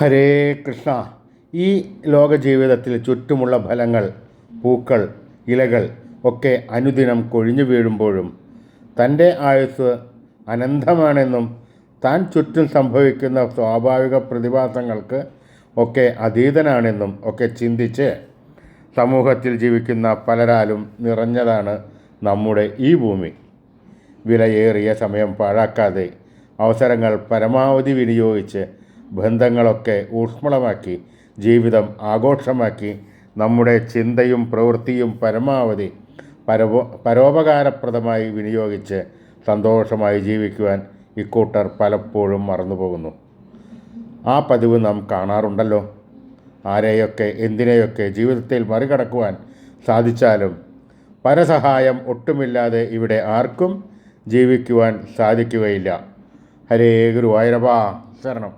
ഹരേ കൃഷ്ണ. ഈ ലോക ജീവിതത്തിൽ ചുറ്റുമുള്ള ഫലങ്ങൾ, പൂക്കൾ, ഇലകൾ ഒക്കെ അനുദിനം കൊഴിഞ്ഞു വീഴുമ്പോഴും തൻ്റെ ആയുസ് അനന്തമാണെന്നും താൻ ചുറ്റും സംഭവിക്കുന്ന സ്വാഭാവിക പ്രതിഭാസങ്ങൾക്ക് ഒക്കെ അതീതനാണെന്നും ഒക്കെ ചിന്തിച്ച് സമൂഹത്തിൽ ജീവിക്കുന്ന പലരാലും നിറഞ്ഞതാണ് നമ്മുടെ ഈ ഭൂമി. വിലയേറിയ സമയം പാഴാക്കാതെ അവസരങ്ങൾ പരമാവധി വിനിയോഗിച്ച് ബന്ധങ്ങളൊക്കെ ഊഷ്മളമാക്കി ജീവിതം ആഘോഷമാക്കി നമ്മുടെ ചിന്തയും പ്രവൃത്തിയും പരമാവധി പരോപകാരപ്രദമായി വിനിയോഗിച്ച് സന്തോഷമായി ജീവിക്കുവാൻ ഇക്കൂട്ടർ പലപ്പോഴും മറന്നുപോകുന്നു. ആ പതിവ് നാം കാണാറുണ്ടല്ലോ. ആരെയൊക്കെ എന്തിനെയൊക്കെ ജീവിതത്തിൽ മറികടക്കുവാൻ സാധിച്ചാലും പരസഹായം ഒട്ടുമില്ലാതെ ഇവിടെ ആർക്കും ജീവിക്കുവാൻ സാധിക്കുകയില്ല. ഹരേ ഗുരുവായൂരപ്പാ ശരണം.